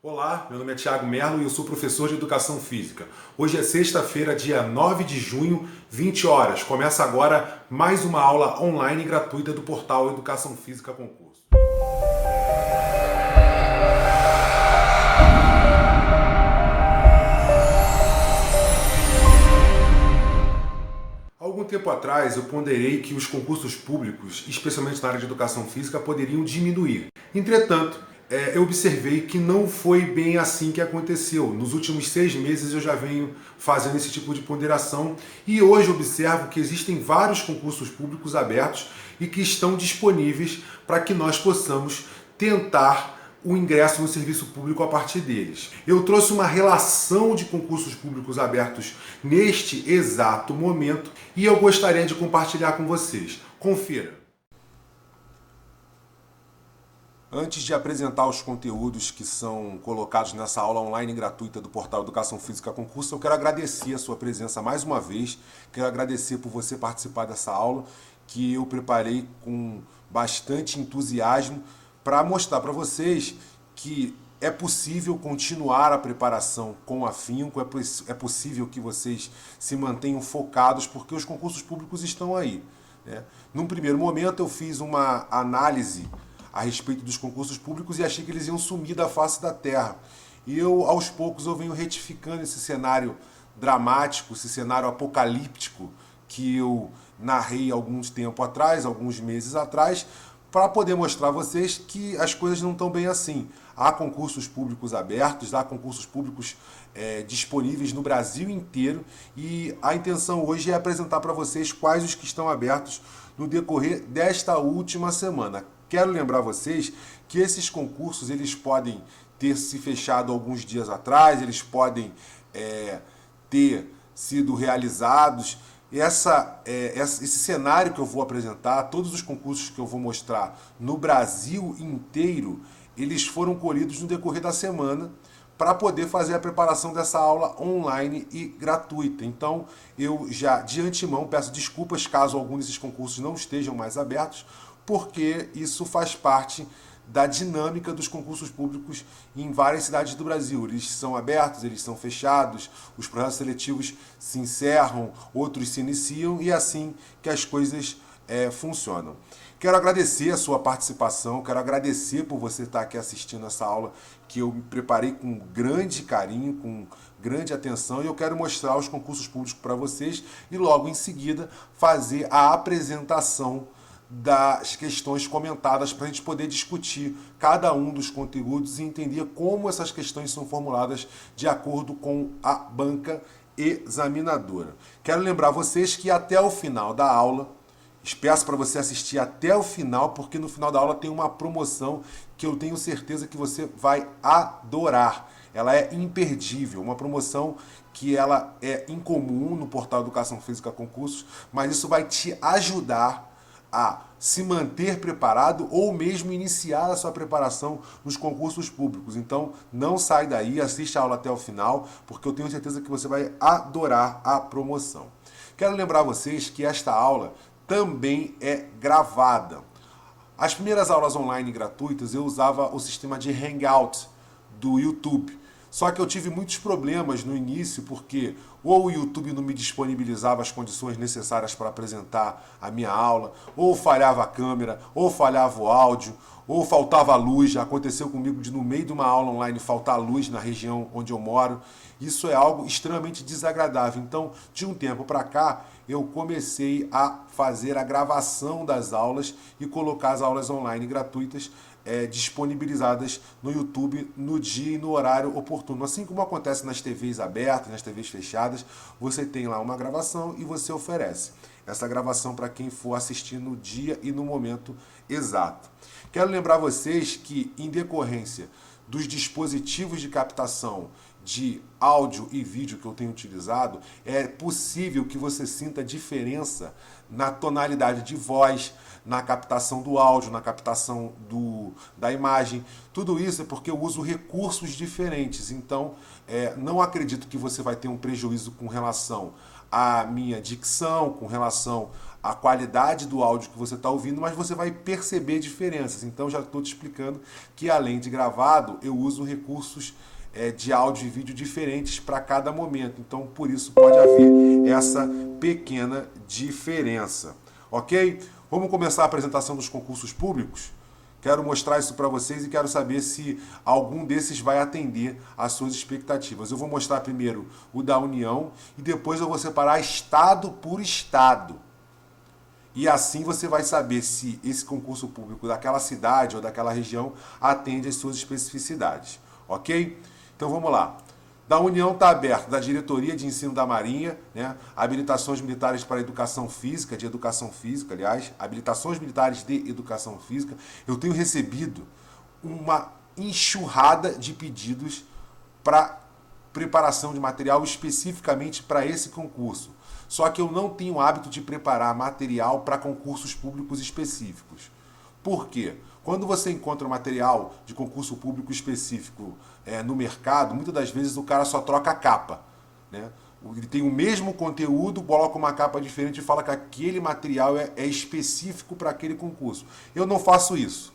Olá, meu nome é Thiago Merlo e eu sou professor de Educação Física. Hoje é sexta-feira, dia 9 de junho, 20 horas. Começa agora mais uma aula online gratuita do portal Educação Física Concurso. Há algum tempo atrás eu ponderei que os concursos públicos, especialmente na área de Educação Física, poderiam diminuir. Entretanto, eu observei que não foi bem assim que aconteceu. Nos últimos 6 meses eu já venho fazendo esse tipo de ponderação e hoje observo que existem vários concursos públicos abertos e que estão disponíveis para que nós possamos tentar o ingresso no serviço público a partir deles. Eu trouxe uma relação de concursos públicos abertos neste exato momento e eu gostaria de compartilhar com vocês. Confira. Antes de apresentar os conteúdos que são colocados nessa aula online gratuita do portal Educação Física Concurso, eu quero agradecer a sua presença mais uma vez, quero agradecer por você participar dessa aula, que eu preparei com bastante entusiasmo para mostrar para vocês que é possível continuar a preparação com afinco, é possível que vocês se mantenham focados, porque os concursos públicos estão aí, né? Num primeiro momento eu fiz uma análise a respeito dos concursos públicos e achei que eles iam sumir da face da terra. E aos poucos, eu venho retificando esse cenário dramático, esse cenário apocalíptico que eu narrei alguns meses atrás, para poder mostrar a vocês que as coisas não estão bem assim. Há concursos públicos abertos, há concursos públicos disponíveis no Brasil inteiro e a intenção hoje é apresentar para vocês quais os que estão abertos no decorrer desta última semana. Quero lembrar vocês que esses concursos eles podem ter se fechado alguns dias atrás, eles podem ter sido realizados. Esse cenário que eu vou apresentar, todos os concursos que eu vou mostrar no Brasil inteiro, eles foram colhidos no decorrer da semana para poder fazer a preparação dessa aula online e gratuita. Então, eu já de antemão peço desculpas caso algum desses concursos não estejam mais abertos, porque isso faz parte da dinâmica dos concursos públicos em várias cidades do Brasil. Eles são abertos, eles são fechados, os processos seletivos se encerram, outros se iniciam e é assim que as coisas funcionam. Quero agradecer a sua participação, quero agradecer por você estar aqui assistindo essa aula que eu me preparei com grande carinho, com grande atenção e eu quero mostrar os concursos públicos para vocês e logo em seguida fazer a apresentação das questões comentadas para a gente poder discutir cada um dos conteúdos e entender como essas questões são formuladas de acordo com a banca examinadora. Quero lembrar vocês que até o final da aula, peço para você assistir até o final, porque no final da aula tem uma promoção que eu tenho certeza que você vai adorar. Ela é imperdível, uma promoção que ela é incomum no portal Educação Física Concursos, mas isso vai te ajudar a se manter preparado ou mesmo iniciar a sua preparação nos concursos públicos. Então, não sai daí, assiste a aula até o final, porque eu tenho certeza que você vai adorar a promoção. Quero lembrar vocês que esta aula também é gravada. As primeiras aulas online gratuitas eu usava o sistema de Hangout do YouTube. Só que eu tive muitos problemas no início, porque ou o YouTube não me disponibilizava as condições necessárias para apresentar a minha aula, ou falhava a câmera, ou falhava o áudio, ou faltava luz. Já aconteceu comigo de no meio de uma aula online faltar luz na região onde eu moro. Isso é algo extremamente desagradável. Então, de um tempo para cá, eu comecei a fazer a gravação das aulas e colocar as aulas online gratuitas disponibilizadas no YouTube no dia e no horário oportuno. Assim como acontece nas TVs abertas, nas TVs fechadas, você tem lá uma gravação e você oferece essa gravação para quem for assistir no dia e no momento exato. Quero lembrar vocês que, em decorrência dos dispositivos de captação de áudio e vídeo que eu tenho utilizado, é possível que você sinta diferença na tonalidade de voz, na captação do áudio, na captação da imagem. Tudo isso é porque eu uso recursos diferentes. Então, não acredito que você vai ter um prejuízo com relação à minha dicção, com relação à qualidade do áudio que você está ouvindo, mas você vai perceber diferenças. Então já estou te explicando que além de gravado, eu uso recursos de áudio e vídeo diferentes para cada momento. Então por isso pode haver essa pequena diferença. Ok? Vamos começar a apresentação dos concursos públicos? Quero mostrar isso para vocês e quero saber se algum desses vai atender às suas expectativas. Eu vou mostrar primeiro o da União e depois eu vou separar estado por estado. E assim você vai saber se esse concurso público daquela cidade ou daquela região atende às suas especificidades. Ok? Então vamos lá. Da União está aberto da Diretoria de Ensino da Marinha, né? Habilitações militares para educação física, aliás, habilitações militares de educação física. Eu tenho recebido uma enxurrada de pedidos para preparação de material especificamente para esse concurso. Só que eu não tenho hábito de preparar material para concursos públicos específicos. Por quê? Quando você encontra material de concurso público específico no mercado, muitas das vezes o cara só troca a capa, né? Ele tem o mesmo conteúdo, coloca uma capa diferente e fala que aquele material é específico para aquele concurso. Eu não faço isso.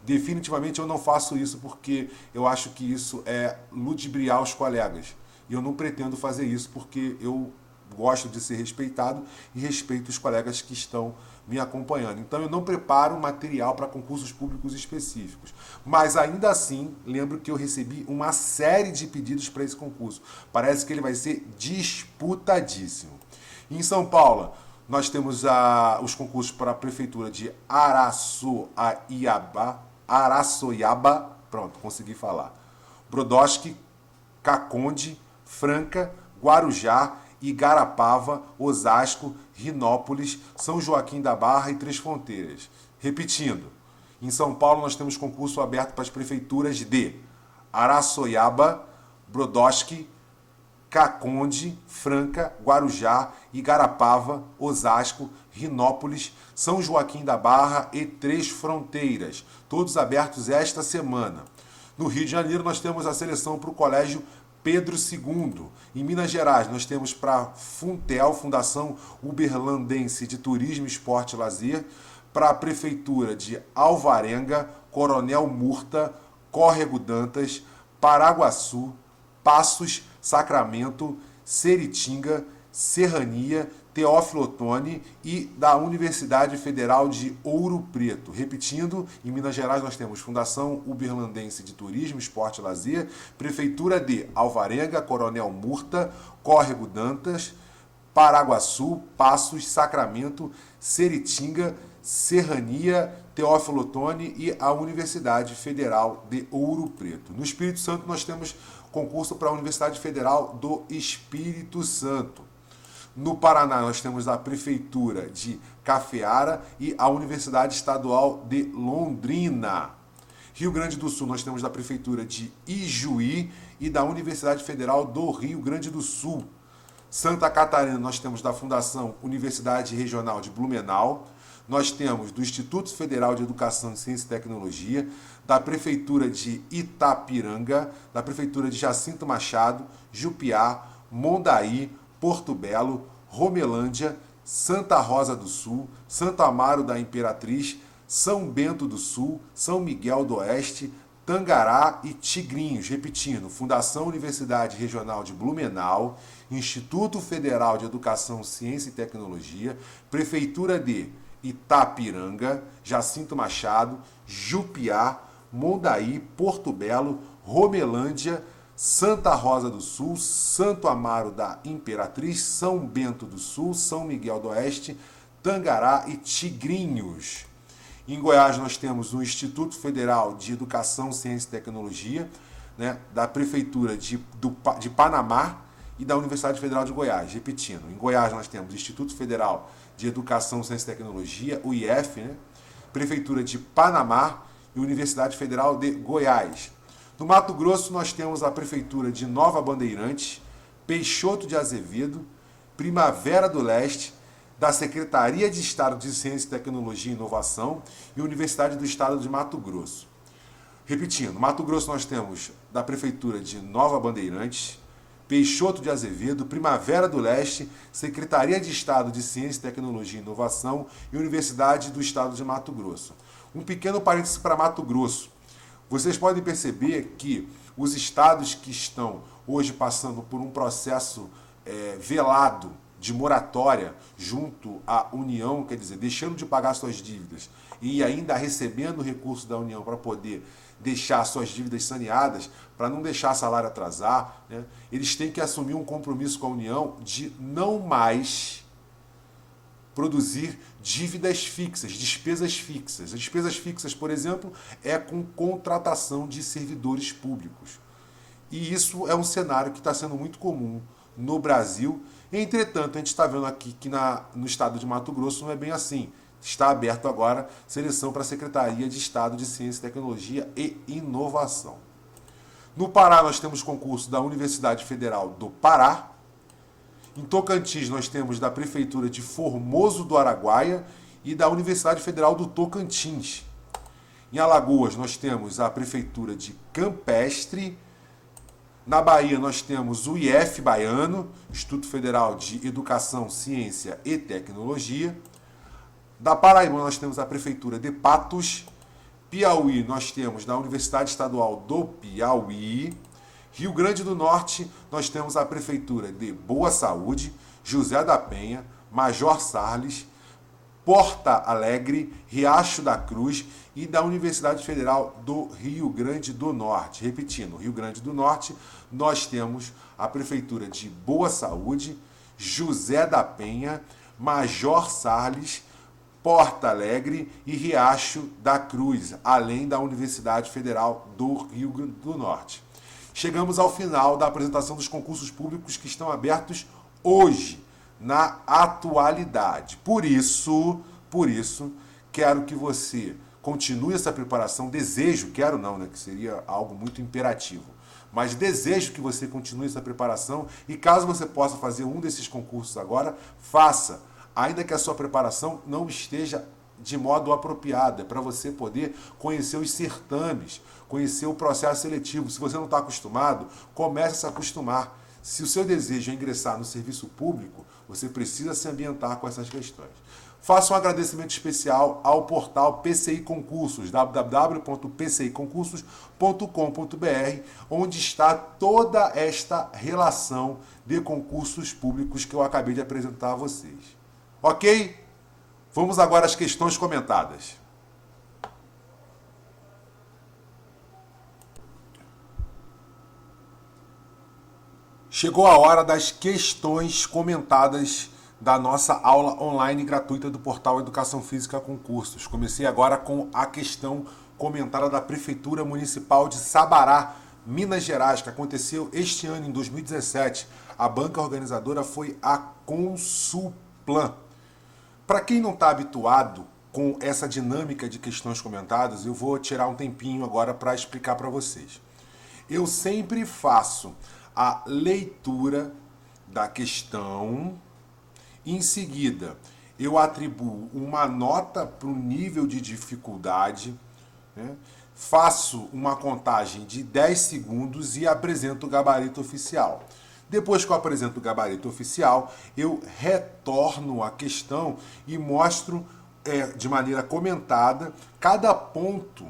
Definitivamente eu não faço isso porque eu acho que isso é ludibriar os colegas. E eu não pretendo fazer isso porque eu gosto de ser respeitado e respeito os colegas que estão me acompanhando. Então eu não preparo material para concursos públicos específicos. Mas ainda assim, lembro que eu recebi uma série de pedidos para esse concurso. Parece que ele vai ser disputadíssimo. Em São Paulo, nós temos os concursos para a Prefeitura de Araçoiaba, pronto, consegui falar. Brodowski, Caconde, Franca, Guarujá, Igarapava, Osasco, Rinópolis, São Joaquim da Barra e Três Fronteiras. Repetindo, em São Paulo nós temos concurso aberto para as prefeituras de Araçoiaba, Brodowski, Caconde, Franca, Guarujá, Igarapava, Osasco, Rinópolis, São Joaquim da Barra e Três Fronteiras, todos abertos esta semana. No Rio de Janeiro nós temos a seleção para o Colégio Pedro II. Em Minas Gerais, nós temos para Funtel, Fundação Uberlandense de Turismo, Esporte e Lazer, para a Prefeitura de Alvarenga, Coronel Murta, Córrego Dantas, Paraguaçu, Passos, Sacramento, Seritinga, Serrania, Teófilo Otoni e da Universidade Federal de Ouro Preto. Repetindo, em Minas Gerais nós temos Fundação Uberlandense de Turismo, Esporte e Lazer, Prefeitura de Alvarenga, Coronel Murta, Córrego Dantas, Paraguaçu, Passos, Sacramento, Seritinga, Serrania, Teófilo Otoni e a Universidade Federal de Ouro Preto. No Espírito Santo nós temos concurso para a Universidade Federal do Espírito Santo. No Paraná, nós temos a Prefeitura de Cafeara e a Universidade Estadual de Londrina. Rio Grande do Sul, nós temos da Prefeitura de Ijuí e da Universidade Federal do Rio Grande do Sul. Santa Catarina, nós temos da Fundação Universidade Regional de Blumenau. Nós temos do Instituto Federal de Educação, Ciência e Tecnologia, da Prefeitura de Itapiranga, da Prefeitura de Jacinto Machado, Jupiá, Mondaí, Porto Belo, Romelândia, Santa Rosa do Sul, Santo Amaro da Imperatriz, São Bento do Sul, São Miguel do Oeste, Tangará e Tigrinhos. Repetindo, Fundação Universidade Regional de Blumenau, Instituto Federal de Educação, Ciência e Tecnologia, Prefeitura de Itapiranga, Jacinto Machado, Jupiá, Mondaí, Porto Belo, Romelândia, Santa Rosa do Sul, Santo Amaro da Imperatriz, São Bento do Sul, São Miguel do Oeste, Tangará e Tigrinhos. Em Goiás nós temos o Instituto Federal de Educação, Ciência e Tecnologia, né, da Prefeitura de Panamá e da Universidade Federal de Goiás. Repetindo, em Goiás nós temos o Instituto Federal de Educação, Ciência e Tecnologia, o IF, né, Prefeitura de Panamá e Universidade Federal de Goiás. No Mato Grosso, nós temos a Prefeitura de Nova Bandeirantes, Peixoto de Azevedo, Primavera do Leste, da Secretaria de Estado de Ciência, Tecnologia e Inovação e Universidade do Estado de Mato Grosso. Repetindo, no Mato Grosso nós temos da Prefeitura de Nova Bandeirantes, Peixoto de Azevedo, Primavera do Leste, Secretaria de Estado de Ciência, Tecnologia e Inovação e Universidade do Estado de Mato Grosso. Um pequeno parênteses para Mato Grosso. Vocês podem perceber que os estados que estão hoje passando por um processo velado de moratória junto à União, quer dizer, deixando de pagar suas dívidas e ainda recebendo recursos da União para poder deixar suas dívidas saneadas, para não deixar salário atrasar, né? Eles têm que assumir um compromisso com a União de não mais produzir dívidas fixas, despesas fixas. As despesas fixas, por exemplo, é com contratação de servidores públicos. E isso é um cenário que está sendo muito comum no Brasil. Entretanto, a gente está vendo aqui que no estado de Mato Grosso não é bem assim. Está aberto agora seleção para a Secretaria de Estado de Ciência, Tecnologia e Inovação. No Pará, nós temos concurso da Universidade Federal do Pará. Em Tocantins, nós temos da Prefeitura de Formoso do Araguaia e da Universidade Federal do Tocantins. Em Alagoas, nós temos a Prefeitura de Campestre. Na Bahia, nós temos o IF Baiano, Instituto Federal de Educação, Ciência e Tecnologia. Da Paraíba, nós temos a Prefeitura de Patos. Piauí, nós temos da Universidade Estadual do Piauí. Rio Grande do Norte, nós temos a Prefeitura de Boa Saúde, José da Penha, Major Sarles, Porto Alegre, Riacho da Cruz e da Universidade Federal do Rio Grande do Norte. Repetindo, Rio Grande do Norte, nós temos a Prefeitura de Boa Saúde, José da Penha, Major Sarles, Porto Alegre e Riacho da Cruz, além da Universidade Federal do Rio Grande do Norte. Chegamos ao final da apresentação dos concursos públicos que estão abertos hoje, na atualidade. Por isso, quero que você continue essa preparação, quero não, né, que seria algo muito imperativo, mas desejo que você continue essa preparação e caso você possa fazer um desses concursos agora, faça, ainda que a sua preparação não esteja de modo apropriado, é para você poder conhecer os certames, conhecer o processo seletivo. Se você não está acostumado, comece a se acostumar. Se o seu desejo é ingressar no serviço público, você precisa se ambientar com essas questões. Faça um agradecimento especial ao portal PCI Concursos, www.pciconcursos.com.br, onde está toda esta relação de concursos públicos que eu acabei de apresentar a vocês. Ok? Vamos agora às questões comentadas. Chegou a hora das questões comentadas da nossa aula online gratuita do portal Educação Física Concursos. Comecei agora com a questão comentada da Prefeitura Municipal de Sabará, Minas Gerais, que aconteceu este ano, em 2017. A banca organizadora foi a Consulplan. Para quem não está habituado com essa dinâmica de questões comentadas, eu vou tirar um tempinho agora para explicar para vocês. Eu sempre faço a leitura da questão, em seguida eu atribuo uma nota para o nível de dificuldade, né? Faço uma contagem de 10 segundos e apresento o gabarito oficial. Depois que eu apresento o gabarito oficial, eu retorno a questão e mostro de maneira comentada cada ponto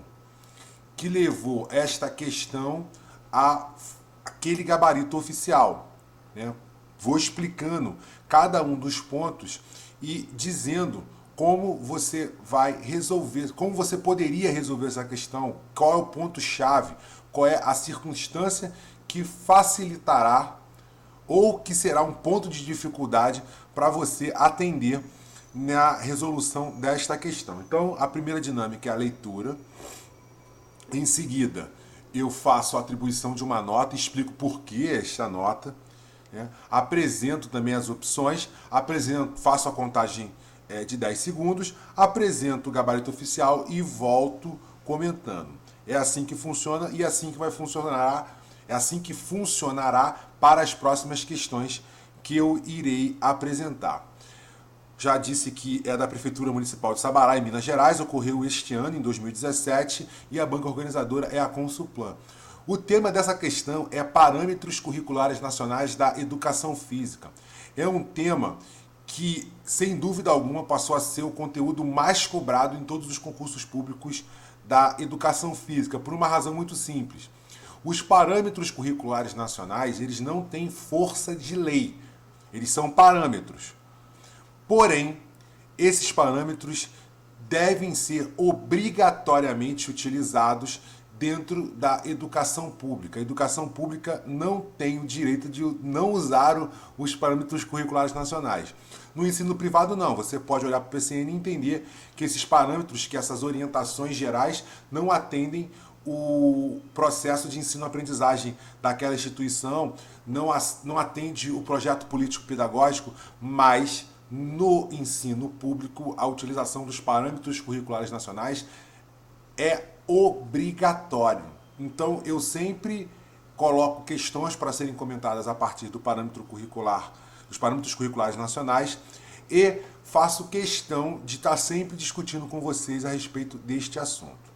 que levou esta questão àquele gabarito oficial, né? Vou explicando cada um dos pontos e dizendo como você vai resolver, como você poderia resolver essa questão, qual é o ponto-chave, qual é a circunstância que facilitará ou que será um ponto de dificuldade para você atender na resolução desta questão. Então, a primeira dinâmica é a leitura. Em seguida, eu faço a atribuição de uma nota, explico por que esta nota, né? Apresento também as opções, faço a contagem de 10 segundos, apresento o gabarito oficial e volto comentando. É assim que funciona e é assim que vai funcionar. É assim que funcionará para as próximas questões que eu irei apresentar. Já disse que é da Prefeitura Municipal de Sabará, em Minas Gerais, ocorreu este ano, em 2017, e a banca organizadora é a Consulplan. O tema dessa questão é parâmetros curriculares nacionais da educação física. É um tema que, sem dúvida alguma, passou a ser o conteúdo mais cobrado em todos os concursos públicos da educação física, por uma razão muito simples. Os parâmetros curriculares nacionais, eles não têm força de lei, eles são parâmetros. Porém, esses parâmetros devem ser obrigatoriamente utilizados dentro da educação pública. A educação pública não tem o direito de não usar os parâmetros curriculares nacionais. No ensino privado, não. Você pode olhar para o PCN e entender que esses parâmetros, que essas orientações gerais não atendem o processo de ensino-aprendizagem daquela instituição, não atende o projeto político-pedagógico, mas no ensino público a utilização dos parâmetros curriculares nacionais é obrigatório. Então eu sempre coloco questões para serem comentadas a partir do parâmetro curricular, dos parâmetros curriculares nacionais, e faço questão de estar sempre discutindo com vocês a respeito deste assunto.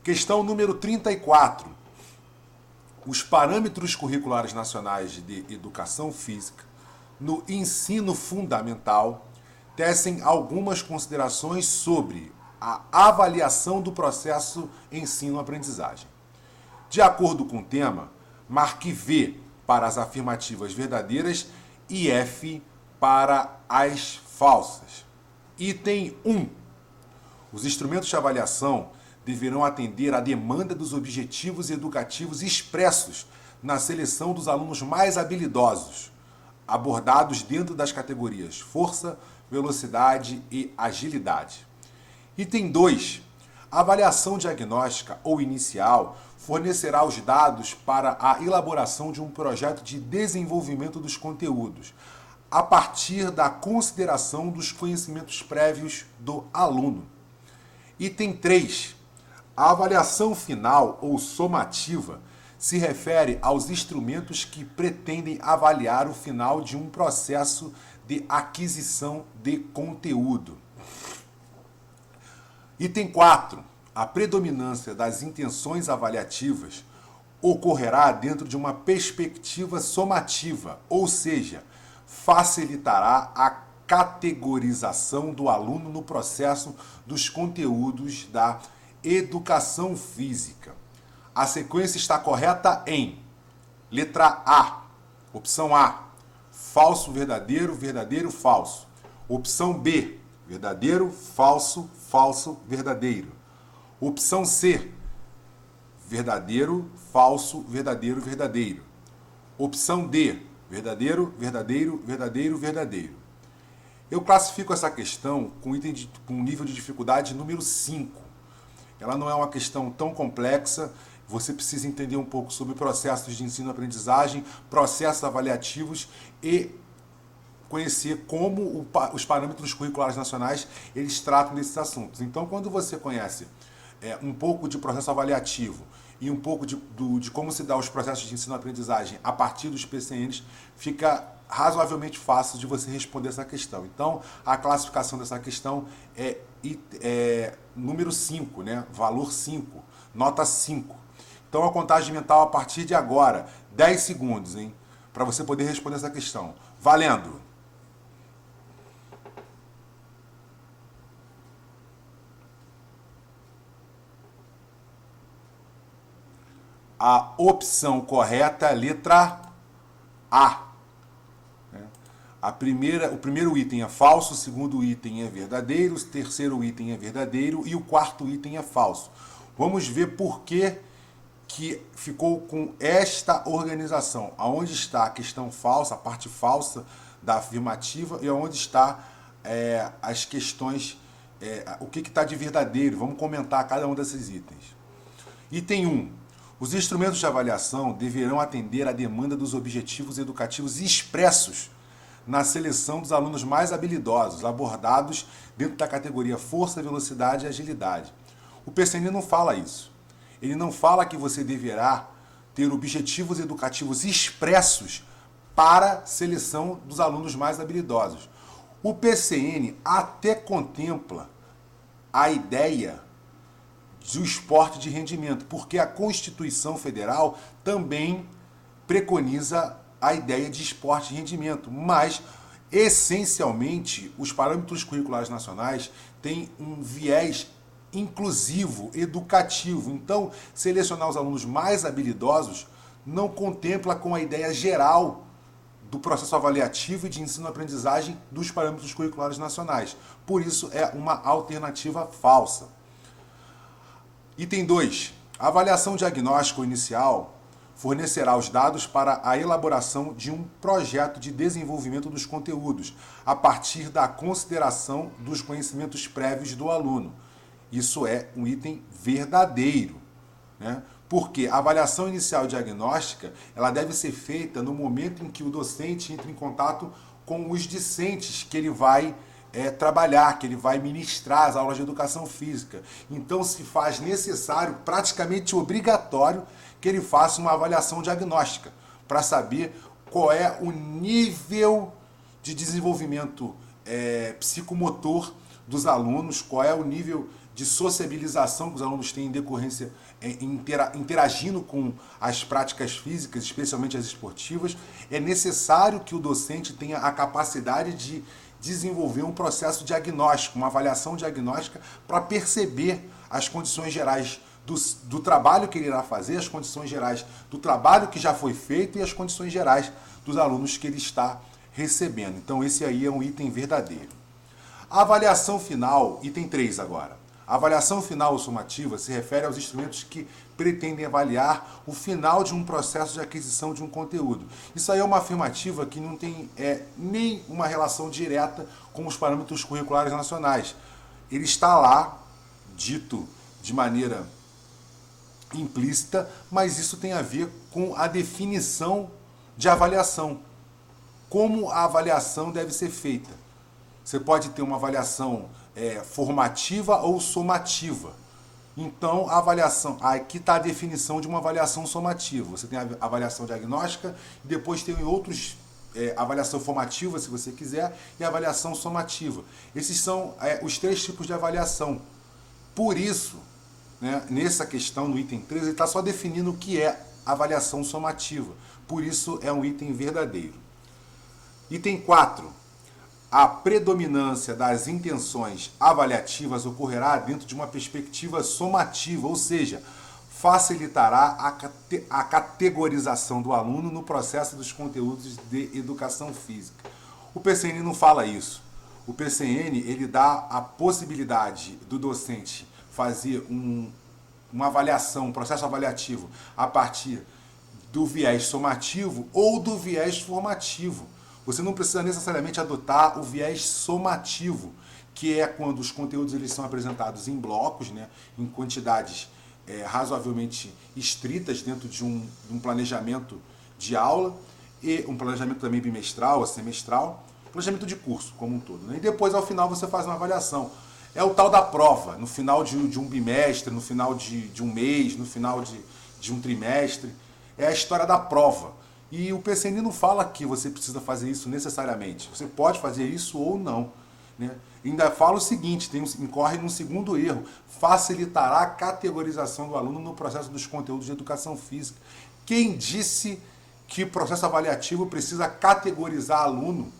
Questão número 34. Os parâmetros curriculares nacionais de educação física no ensino fundamental tecem algumas considerações sobre a avaliação do processo ensino-aprendizagem. De acordo com o tema, marque V para as afirmativas verdadeiras e F para as falsas. Item 1. Os instrumentos de avaliação deverão atender à demanda dos objetivos educativos expressos na seleção dos alunos mais habilidosos, abordados dentro das categorias força, velocidade e agilidade. Item 2. A avaliação diagnóstica ou inicial fornecerá os dados para a elaboração de um projeto de desenvolvimento dos conteúdos, a partir da consideração dos conhecimentos prévios do aluno. Item 3. A avaliação final ou somativa se refere aos instrumentos que pretendem avaliar o final de um processo de aquisição de conteúdo. Item 4. A predominância das intenções avaliativas ocorrerá dentro de uma perspectiva somativa, ou seja, facilitará a categorização do aluno no processo dos conteúdos da educação física. A sequência está correta em letra A, opção A, falso, verdadeiro, verdadeiro, falso. Opção B, verdadeiro, falso, falso, verdadeiro. Opção C, verdadeiro, falso, verdadeiro, verdadeiro. Opção D, verdadeiro, verdadeiro, verdadeiro, verdadeiro. Eu classifico essa questão com nível de dificuldade número 5. Ela não é uma questão tão complexa, você precisa entender um pouco sobre processos de ensino-aprendizagem, processos avaliativos e conhecer como os parâmetros curriculares nacionais eles tratam desses assuntos. Então, quando você conhece um pouco de processo avaliativo e um pouco de como se dá os processos de ensino-aprendizagem a partir dos PCNs, fica razoavelmente fácil de você responder essa questão. Então, a classificação dessa questão é número 5, né? Valor 5, nota 5. Então, a contagem mental a partir de agora, 10 segundos, hein? Para você poder responder essa questão. Valendo! A opção correta é a letra A. O primeiro item é falso, o segundo item é verdadeiro, o terceiro item é verdadeiro e o quarto item é falso. Vamos ver por que ficou com esta organização. Aonde está a questão falsa, a parte falsa da afirmativa e aonde está as questões, o que está de verdadeiro. Vamos comentar cada um desses itens. Item 1. Os instrumentos de avaliação deverão atender à demanda dos objetivos educativos expressos na seleção dos alunos mais habilidosos, abordados dentro da categoria força, velocidade e agilidade. O PCN não fala isso. Ele não fala que você deverá ter objetivos educativos expressos para a seleção dos alunos mais habilidosos. O PCN até contempla a ideia do esporte de rendimento, porque a Constituição Federal também preconiza a ideia de esporte de rendimento, mas essencialmente os parâmetros curriculares nacionais têm um viés inclusivo, educativo. Então, selecionar os alunos mais habilidosos não contempla com a ideia geral do processo avaliativo e de ensino-aprendizagem dos parâmetros curriculares nacionais. Por isso, é uma alternativa falsa. Item 2. A avaliação diagnóstica inicial fornecerá os dados para a elaboração de um projeto de desenvolvimento dos conteúdos, a partir da consideração dos conhecimentos prévios do aluno. Isso é um item verdadeiro, né? Porque a avaliação inicial diagnóstica ela deve ser feita no momento em que o docente entra em contato com os discentes que ele vai trabalhar, que ele vai ministrar as aulas de educação física. Então se faz necessário, praticamente obrigatório, que ele faça uma avaliação diagnóstica para saber qual é o nível de desenvolvimento psicomotor dos alunos, qual é o nível de sociabilização que os alunos têm em decorrência, interagindo com as práticas físicas, especialmente as esportivas. É necessário que o docente tenha a capacidade de desenvolver um processo diagnóstico, uma avaliação diagnóstica para perceber as condições gerais do trabalho que ele irá fazer, as condições gerais do trabalho que já foi feito e as condições gerais dos alunos que ele está recebendo. Então esse aí é um item verdadeiro. A avaliação final, item 3 agora. A avaliação final ou sumativa se refere aos instrumentos que pretendem avaliar o final de um processo de aquisição de um conteúdo. Isso aí é uma afirmativa que não tem nem uma relação direta com os parâmetros curriculares nacionais. Ele está lá, dito de maneira implícita, mas isso tem a ver com a definição de avaliação. Como a avaliação deve ser feita. Você pode ter uma avaliação formativa ou somativa. Então, a avaliação, aqui está a definição de uma avaliação somativa. Você tem a avaliação diagnóstica e depois tem outros, avaliação formativa, se você quiser, e a avaliação somativa. Esses são os 3 tipos de avaliação. Por isso, né, nessa questão, no item 13, ele está só definindo o que é avaliação somativa. Por isso, é um item verdadeiro. Item 4. A predominância das intenções avaliativas ocorrerá dentro de uma perspectiva somativa, ou seja, facilitará a categorização do aluno no processo dos conteúdos de educação física. O PCN não fala isso. O PCN ele dá a possibilidade do docente fazer uma avaliação, um processo avaliativo a partir do viés somativo ou do viés formativo. Você não precisa necessariamente adotar o viés somativo, que é quando os conteúdos eles são apresentados em blocos, né, em quantidades razoavelmente estritas dentro de um planejamento de aula, e um planejamento também bimestral ou semestral, planejamento de curso como um todo, né? E depois, ao final, você faz uma avaliação. É o tal da prova, no final de um bimestre, no final de um mês, no final de um trimestre. É a história da prova. E o PCN não fala que você precisa fazer isso necessariamente. Você pode fazer isso ou não, né? Ainda fala o seguinte, incorre num segundo erro, facilitará a categorização do aluno no processo dos conteúdos de educação física. Quem disse que o processo avaliativo precisa categorizar aluno,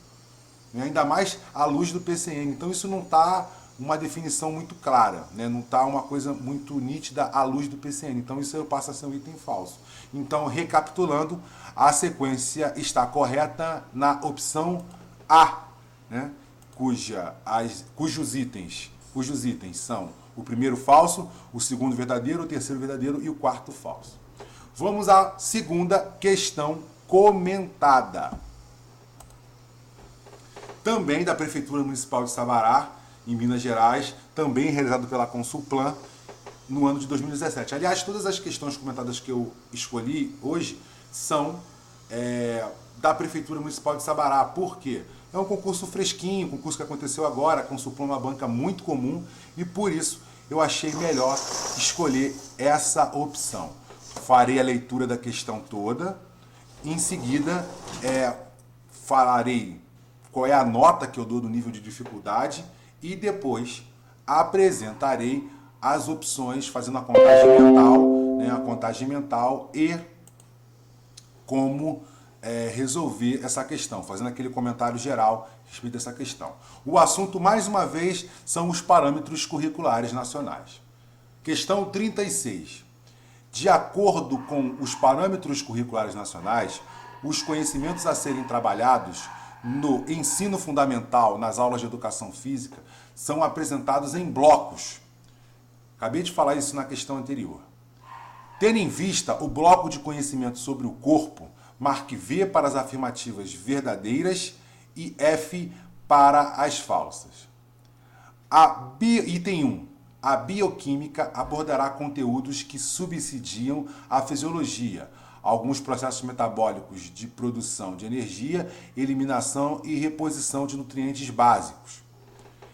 né? Ainda mais à luz do PCN. Então isso não está uma definição muito clara, né? Não está uma coisa muito nítida à luz do PCN. Então isso passa a ser um item falso. Então, recapitulando, a sequência está correta na opção A, né? Cujos itens são o primeiro falso, o segundo verdadeiro, o terceiro verdadeiro e o quarto falso. Vamos à segunda questão comentada. Também da Prefeitura Municipal de Sabará, em Minas Gerais, também realizado pela Consulplan, no ano de 2017. Aliás, todas as questões comentadas que eu escolhi hoje são da Prefeitura Municipal de Sabará. Por quê? É um concurso fresquinho, um concurso que aconteceu agora, a Consulplan é uma banca muito comum e por isso eu achei melhor escolher essa opção. Farei a leitura da questão toda, em seguida falarei qual é a nota que eu dou do nível de dificuldade e depois apresentarei as opções, fazendo a contagem mental, né, a contagem mental e como resolver essa questão, fazendo aquele comentário geral a respeito dessa questão. O assunto, mais uma vez, são os parâmetros curriculares nacionais. Questão 36. De acordo com os parâmetros curriculares nacionais, os conhecimentos a serem trabalhados no ensino fundamental, nas aulas de educação física, são apresentados em blocos. Acabei de falar isso na questão anterior. Tendo em vista o bloco de conhecimento sobre o corpo, marque V para as afirmativas verdadeiras e F para as falsas. Item 1. A bioquímica abordará conteúdos que subsidiam a fisiologia, alguns processos metabólicos de produção de energia, eliminação e reposição de nutrientes básicos.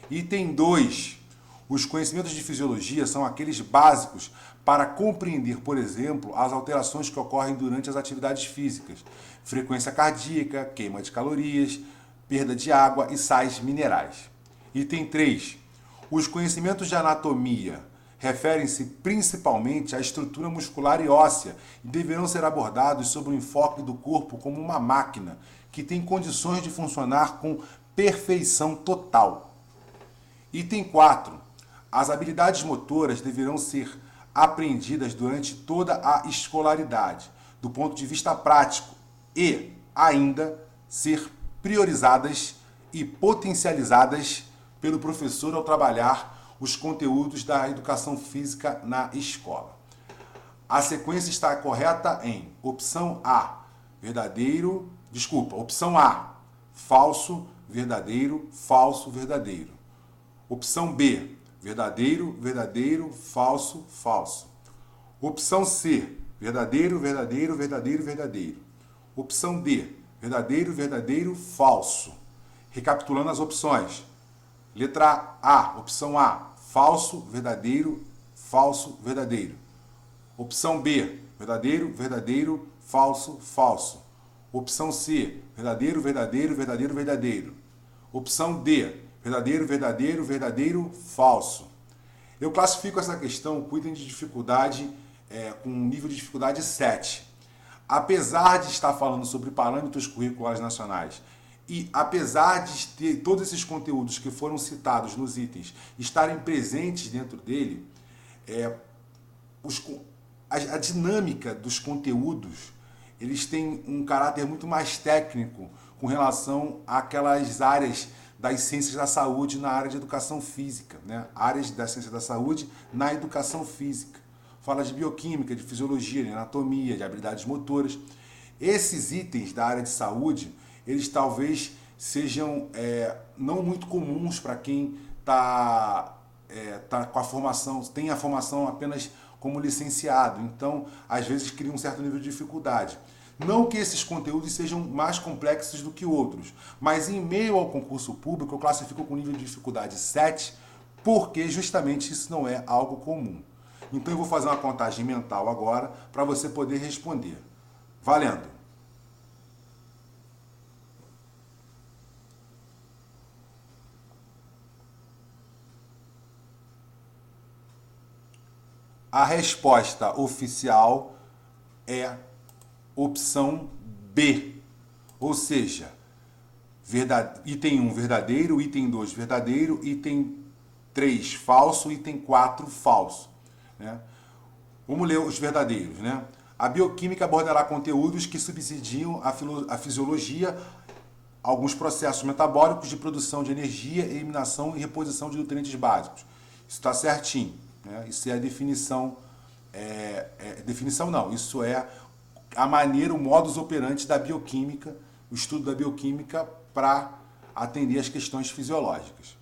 Item 2. Os conhecimentos de fisiologia são aqueles básicos para compreender, por exemplo, as alterações que ocorrem durante as atividades físicas, frequência cardíaca, queima de calorias, perda de água e sais minerais. Item 3. Os conhecimentos de anatomia referem-se principalmente à estrutura muscular e óssea e deverão ser abordados sob o enfoque do corpo como uma máquina que tem condições de funcionar com perfeição total. Item 4. As habilidades motoras deverão ser aprendidas durante toda a escolaridade, do ponto de vista prático, e ainda ser priorizadas e potencializadas pelo professor ao trabalhar os conteúdos da educação física na escola. A sequência está correta em opção A, opção A, falso, verdadeiro, falso, verdadeiro. Opção B, verdadeiro, verdadeiro, falso, falso. Opção C, verdadeiro, verdadeiro, verdadeiro, verdadeiro. Opção D, verdadeiro, verdadeiro, falso. Recapitulando as opções. Letra A, opção A, falso, verdadeiro, falso, verdadeiro. Opção B, verdadeiro, verdadeiro, falso, falso. Opção C, verdadeiro, verdadeiro, verdadeiro, verdadeiro. Opção D, verdadeiro, verdadeiro, verdadeiro, falso. Eu classifico essa questão com item de dificuldade, com um nível de dificuldade 7. Apesar de estar falando sobre parâmetros curriculares nacionais e apesar de ter todos esses conteúdos que foram citados nos itens estarem presentes dentro dele, a dinâmica dos conteúdos, eles têm um caráter muito mais técnico com relação àquelas áreas das ciências da saúde na área de educação física, né? Áreas da ciência da saúde na educação física. Fala de bioquímica, de fisiologia, de anatomia, de habilidades motoras. Esses itens da área de saúde, eles talvez sejam não muito comuns para quem tá com a formação, tem a formação apenas como licenciado. Então, às vezes, cria um certo nível de dificuldade. Não que esses conteúdos sejam mais complexos do que outros, mas em meio ao concurso público eu classifico com nível de dificuldade 7, porque justamente isso não é algo comum. Então eu vou fazer uma contagem mental agora para você poder responder. Valendo! A resposta oficial é opção B, ou seja, item 1 verdadeiro, item 2 verdadeiro, item 3 falso, item 4 falso. Né? Vamos ler os verdadeiros. Né? A bioquímica abordará conteúdos que subsidiam a fisiologia, alguns processos metabólicos de produção de energia, eliminação e reposição de nutrientes básicos. Isso está certinho. Né? Isso é a definição. Definição não, isso é a maneira, o modus operandi da bioquímica, o estudo da bioquímica para atender às questões fisiológicas.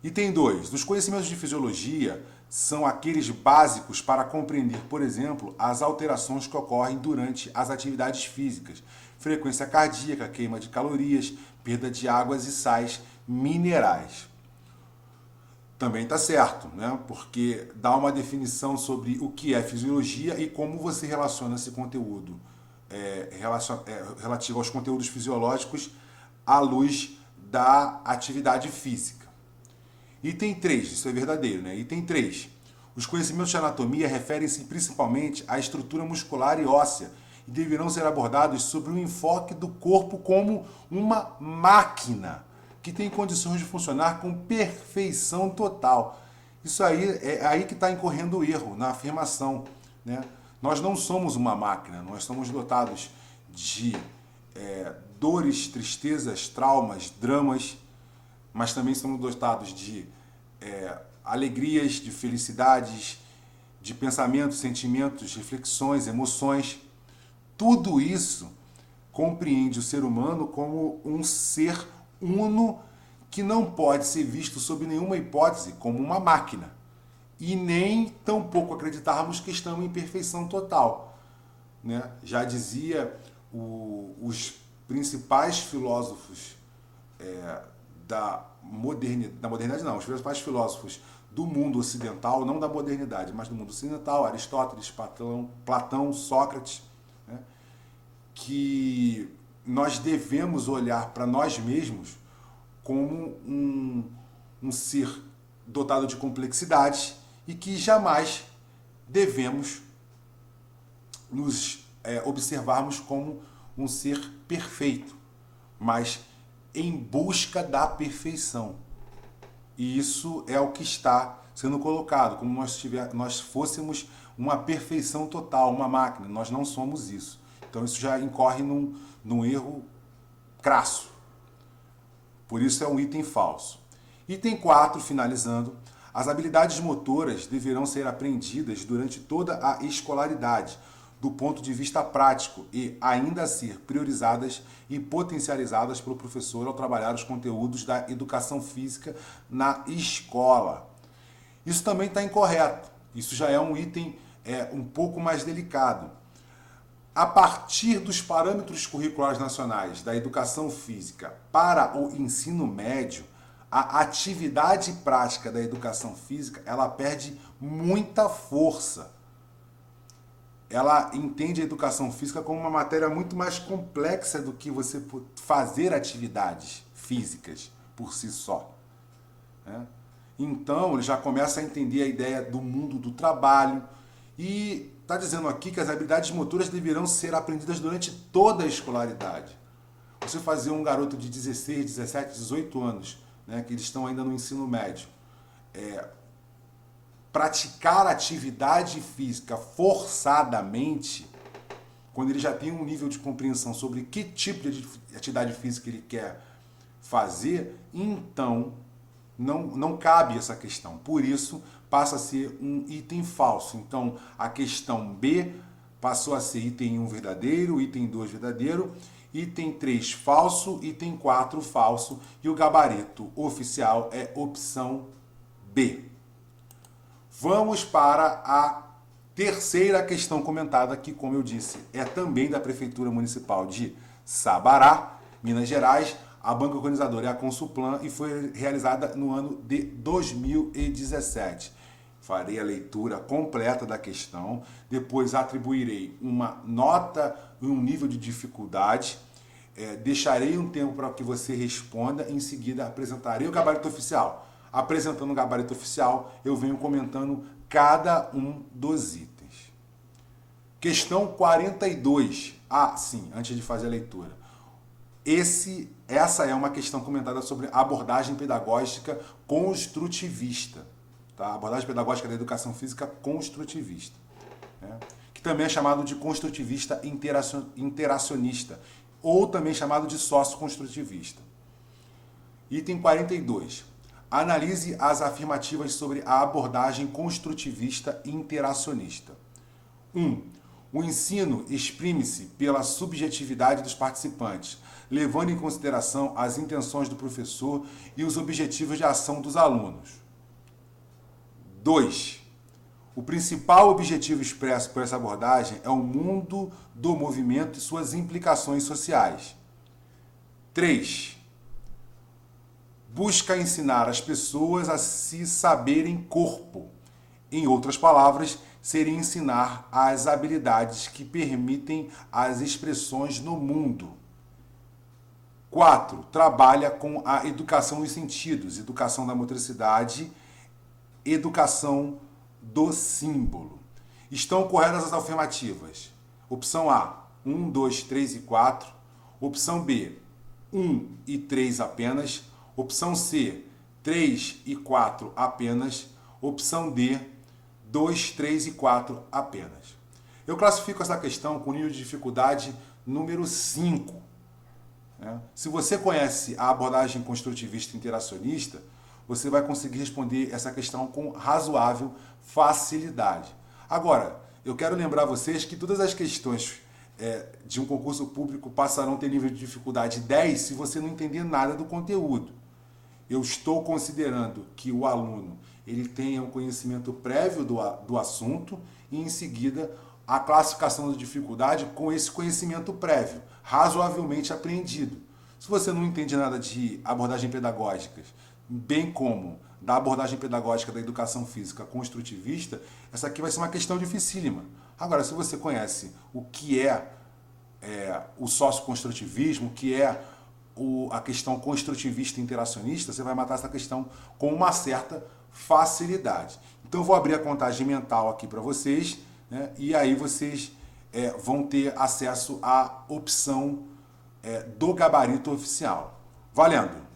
Item 2. Os conhecimentos de fisiologia são aqueles básicos para compreender, por exemplo, as alterações que ocorrem durante as atividades físicas, frequência cardíaca, queima de calorias, perda de águas e sais minerais. Também está certo, né? Porque dá uma definição sobre o que é fisiologia e como você relaciona esse conteúdo relativo aos conteúdos fisiológicos à luz da atividade física. Item 3, isso é verdadeiro, né? Item 3. Os conhecimentos de anatomia referem-se principalmente à estrutura muscular e óssea e deverão ser abordados sobre um enfoque do corpo como uma máquina que tem condições de funcionar com perfeição total. Isso aí é aí que está incorrendo o erro na afirmação, né? Nós não somos uma máquina, nós somos dotados de dores, tristezas, traumas, dramas, mas também somos dotados de alegrias, de felicidades, de pensamentos, sentimentos, reflexões, emoções. Tudo isso compreende o ser humano como um ser uno que não pode ser visto sob nenhuma hipótese como uma máquina. E nem tampouco acreditarmos que estamos em perfeição total, né? Já dizia os principais filósofos da modernidade não, os principais filósofos do mundo ocidental, não da modernidade, mas do mundo ocidental, Aristóteles, Platão, Sócrates, né? Que nós devemos olhar para nós mesmos como um ser dotado de complexidades e que jamais devemos nos observarmos como um ser perfeito, mas em busca da perfeição. E isso é o que está sendo colocado, como nós fôssemos uma perfeição total, uma máquina. Nós não somos isso. Então isso já incorre num erro crasso. Por isso é um item falso. Item 4, finalizando. As habilidades motoras deverão ser aprendidas durante toda a escolaridade, do ponto de vista prático e ainda ser priorizadas e potencializadas pelo professor ao trabalhar os conteúdos da educação física na escola. Isso também está incorreto. Isso já é um item um pouco mais delicado. A partir dos parâmetros curriculares nacionais da educação física para o ensino médio, a atividade prática da educação física ela perde muita força. Ela entende a educação física como uma matéria muito mais complexa do que você fazer atividades físicas por si só, né? Então, ele já começa a entender a ideia do mundo do trabalho e está dizendo aqui que as habilidades motoras deverão ser aprendidas durante toda a escolaridade. Você fazer um garoto de 16, 17, 18 anos, né, que eles estão ainda no ensino médio, praticar atividade física forçadamente, quando ele já tem um nível de compreensão sobre que tipo de atividade física ele quer fazer, então não cabe essa questão. Por isso, passa a ser um item falso. Então, a questão B passou a ser item 1 verdadeiro, item 2 verdadeiro, item 3 falso, item 4 falso, e o gabarito oficial é opção B. Vamos para a terceira questão comentada, que, como eu disse, é também da Prefeitura Municipal de Sabará, Minas Gerais. A banca organizadora é a Consulplan e foi realizada no ano de 2017. Farei a leitura completa da questão, depois atribuirei uma nota e um nível de dificuldade, deixarei um tempo para que você responda, em seguida apresentarei o gabarito oficial. Apresentando o gabarito oficial, eu venho comentando cada um dos itens. Questão 42. Sim, antes de fazer a leitura. Essa é uma questão comentada sobre a abordagem pedagógica construtivista. Tá? Abordagem pedagógica da educação física construtivista. Né? Que também é chamado de construtivista interacionista, ou também chamado de socioconstrutivista. Item 42. Analise as afirmativas sobre a abordagem construtivista interacionista. 1. O ensino exprime-se pela subjetividade dos participantes, levando em consideração as intenções do professor e os objetivos de ação dos alunos. 2. O principal objetivo expresso por essa abordagem é o mundo do movimento e suas implicações sociais. 3. Busca ensinar as pessoas a se saberem corpo. Em outras palavras, seria ensinar as habilidades que permitem as expressões no mundo. 4. Trabalha com a educação dos sentidos, educação da motricidade, educação do símbolo. Estão corretas as afirmativas. Opção A, 1, 2, 3 e 4. Opção B, 1 e 3 apenas. Opção C, 3 e 4 apenas. Opção D, 2, 3 e 4 apenas. Eu classifico essa questão com nível de dificuldade número 5. Se você conhece a abordagem construtivista interacionista, você vai conseguir responder essa questão com razoável facilidade. Agora, eu quero lembrar vocês que todas as questões de um concurso público passarão a ter nível de dificuldade 10 se você não entender nada do conteúdo. Eu estou considerando que o aluno ele tenha um conhecimento prévio do assunto e, em seguida, a classificação da dificuldade com esse conhecimento prévio, razoavelmente apreendido. Se você não entende nada de abordagem pedagógica, bem como da abordagem pedagógica da educação física construtivista, essa aqui vai ser uma questão dificílima. Agora, se você conhece o que é o socioconstrutivismo, o que é a questão construtivista interacionista, você vai matar essa questão com uma certa facilidade. Então, eu vou abrir a contagem mental aqui para vocês, né, e aí vocês vão ter acesso à opção do gabarito oficial. Valendo!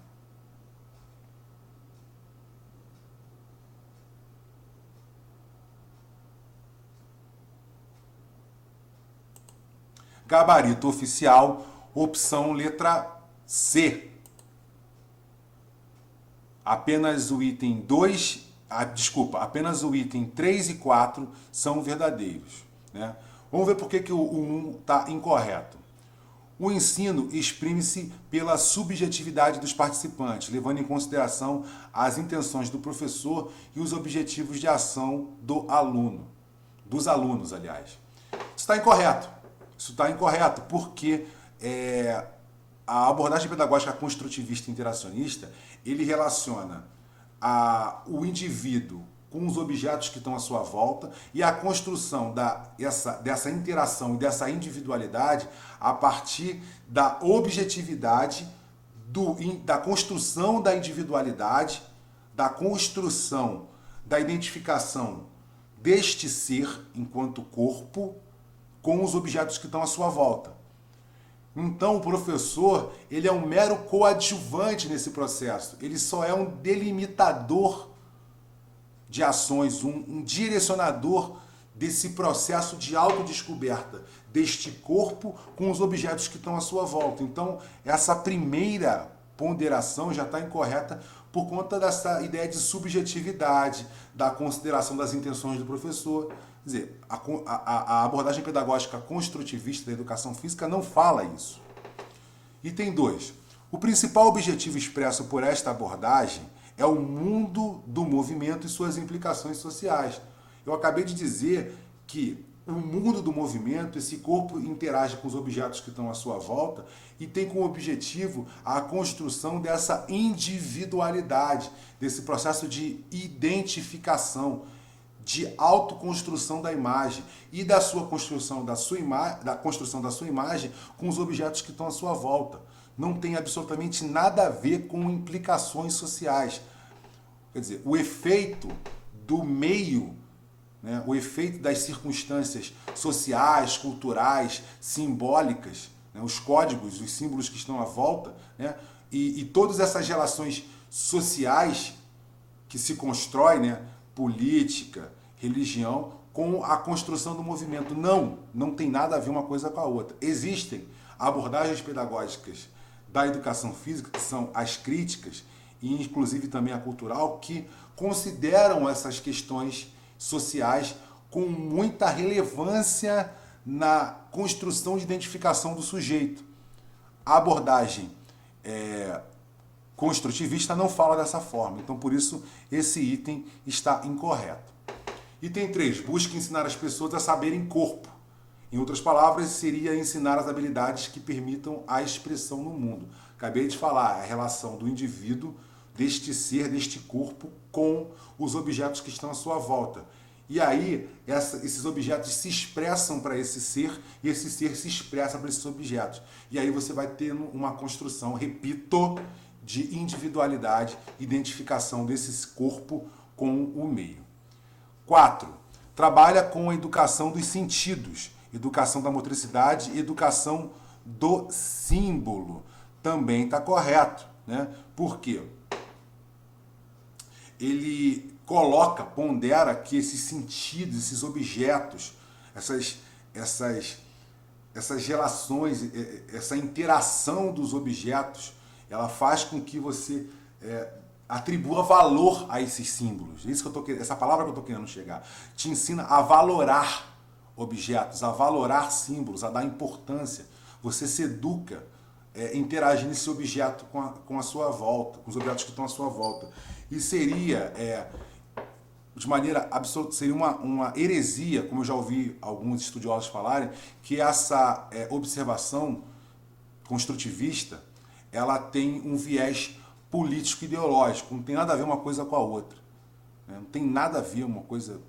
Gabarito oficial, opção letra C. Apenas o item 2, apenas o item 3 e 4 são verdadeiros, né? Vamos ver por que o 1 está incorreto. O ensino exprime-se pela subjetividade dos participantes, levando em consideração as intenções do professor e os objetivos de ação do aluno, dos alunos, aliás. Isso está incorreto. Isso está incorreto porque a abordagem pedagógica construtivista interacionista, ele relaciona o indivíduo com os objetos que estão à sua volta e a construção dessa interação e dessa individualidade a partir da objetividade, da construção da individualidade, da construção da identificação deste ser enquanto corpo com os objetos que estão à sua volta. Então, o professor, ele é um mero coadjuvante nesse processo. Ele só é um delimitador de ações, um direcionador desse processo de autodescoberta deste corpo com os objetos que estão à sua volta. Então, essa primeira ponderação já está incorreta por conta dessa ideia de subjetividade, da consideração das intenções do professor. Quer dizer, a abordagem pedagógica construtivista da educação física não fala isso. Item 2. O principal objetivo expresso por esta abordagem é o mundo do movimento e suas implicações sociais. Eu acabei de dizer que o mundo do movimento, esse corpo interage com os objetos que estão à sua volta e tem como objetivo a construção dessa individualidade, desse processo de identificação, de autoconstrução da imagem e da construção da sua imagem com os objetos que estão à sua volta. Não tem absolutamente nada a ver com implicações sociais. Quer dizer, o efeito do meio, né, o efeito das circunstâncias sociais, culturais, simbólicas, né, os códigos, os símbolos que estão à volta, né, e todas essas relações sociais que se constroem, né, política, religião, com a construção do movimento. Não tem nada a ver uma coisa com a outra. Existem abordagens pedagógicas da educação física, que são as críticas, e inclusive também a cultural, que consideram essas questões sociais com muita relevância na construção de identificação do sujeito. A abordagem construtivista não fala dessa forma, então por isso esse item está incorreto. Item 3. Busque ensinar as pessoas a saberem corpo. Em outras palavras, seria ensinar as habilidades que permitam a expressão no mundo. Acabei de falar a relação do indivíduo, deste ser, deste corpo, com os objetos que estão à sua volta. E aí, esses objetos se expressam para esse ser e esse ser se expressa para esses objetos. E aí você vai ter uma construção, repito, de individualidade, identificação desse corpo com o meio. 4. Trabalha com a educação dos sentidos, educação da motricidade e educação do símbolo. Também está correto, né? Por quê? Ele pondera que esses sentidos, esses objetos, essas relações, essa interação dos objetos, ela faz com que você atribua valor a esses símbolos. Essa palavra que eu estou querendo chegar. Te ensina a valorar objetos, a valorar símbolos, a dar importância. Você se educa interagindo esse objeto com a sua volta, com os objetos que estão à sua volta. E seria, de maneira absoluta, seria uma heresia, como eu já ouvi alguns estudiosos falarem, que essa observação construtivista, ela tem um viés político ideológico, não tem nada a ver uma coisa com a outra. Não tem nada a ver uma coisa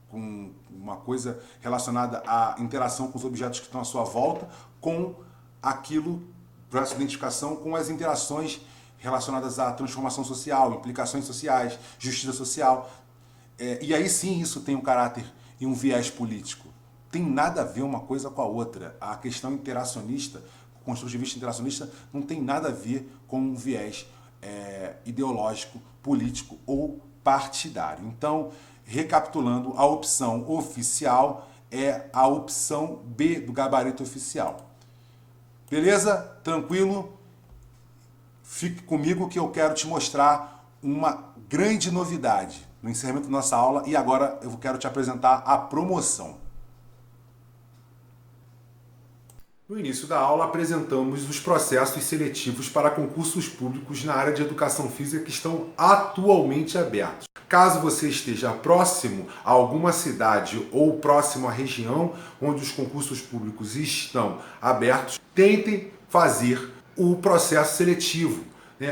com uma coisa relacionada à interação com os objetos que estão à sua volta, com aquilo, para essa identificação, com as interações relacionadas à transformação social, implicações sociais, justiça social. E aí sim isso tem um caráter e um viés político. Tem nada a ver uma coisa com a outra. A questão interacionista, construtivista interacionista, não tem nada a ver com um viés ideológico, político ou partidário. Então, recapitulando, a opção oficial é a opção B do gabarito oficial. Beleza? Tranquilo? Fique comigo que eu quero te mostrar uma grande novidade no encerramento da nossa aula e agora eu quero te apresentar a promoção. No início da aula apresentamos os processos seletivos para concursos públicos na área de educação física que estão atualmente abertos. Caso você esteja próximo a alguma cidade ou próximo à região onde os concursos públicos estão abertos, tentem fazer o processo seletivo.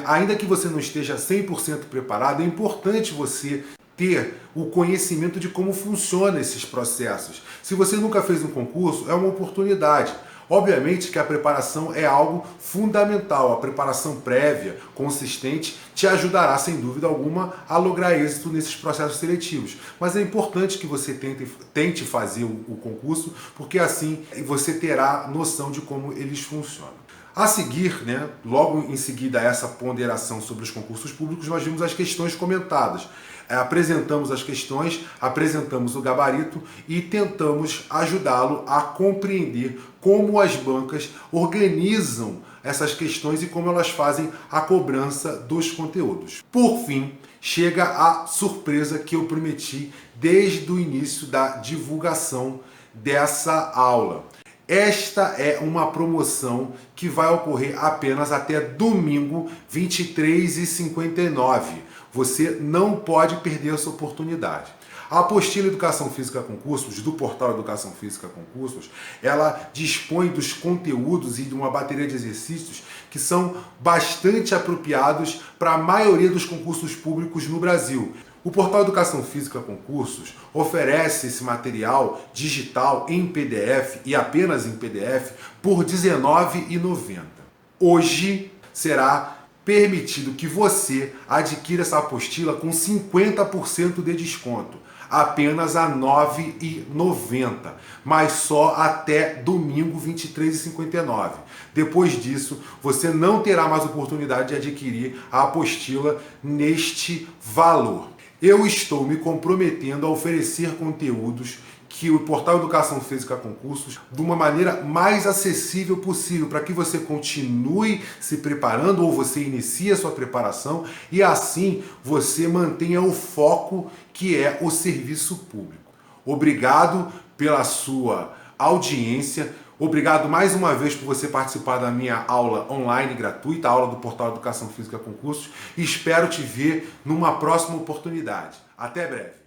Ainda que você não esteja 100% preparado, é importante você ter o conhecimento de como funcionam esses processos. Se você nunca fez um concurso, é uma oportunidade. Obviamente que a preparação é algo fundamental, a preparação prévia, consistente, te ajudará sem dúvida alguma a lograr êxito nesses processos seletivos. Mas é importante que você tente fazer o concurso, porque assim você terá noção de como eles funcionam. A seguir, logo em seguida a essa ponderação sobre os concursos públicos, nós vimos as questões comentadas. Apresentamos as questões, apresentamos o gabarito e tentamos ajudá-lo a compreender como as bancas organizam essas questões e como elas fazem a cobrança dos conteúdos. Por fim, chega a surpresa que eu prometi desde o início da divulgação dessa aula. Esta é uma promoção que vai ocorrer apenas até domingo, 23h59. Você não pode perder essa oportunidade. A apostila Educação Física Concursos, do portal Educação Física Concursos, ela dispõe dos conteúdos e de uma bateria de exercícios que são bastante apropriados para a maioria dos concursos públicos no Brasil. O portal Educação Física Concursos oferece esse material digital em PDF e apenas em PDF por R$ 19,90. Hoje será permitido que você adquira essa apostila com 50% de desconto, apenas a R$ 9,90, mas só até domingo 23h59. Depois disso, você não terá mais oportunidade de adquirir a apostila neste valor. Eu estou me comprometendo a oferecer conteúdos que o portal Educação Física Concursos de uma maneira mais acessível possível, para que você continue se preparando ou você inicie a sua preparação e assim você mantenha o foco que é o serviço público. Obrigado pela sua audiência. Obrigado mais uma vez por você participar da minha aula online gratuita, a aula do portal Educação Física Concursos. Espero te ver numa próxima oportunidade. Até breve.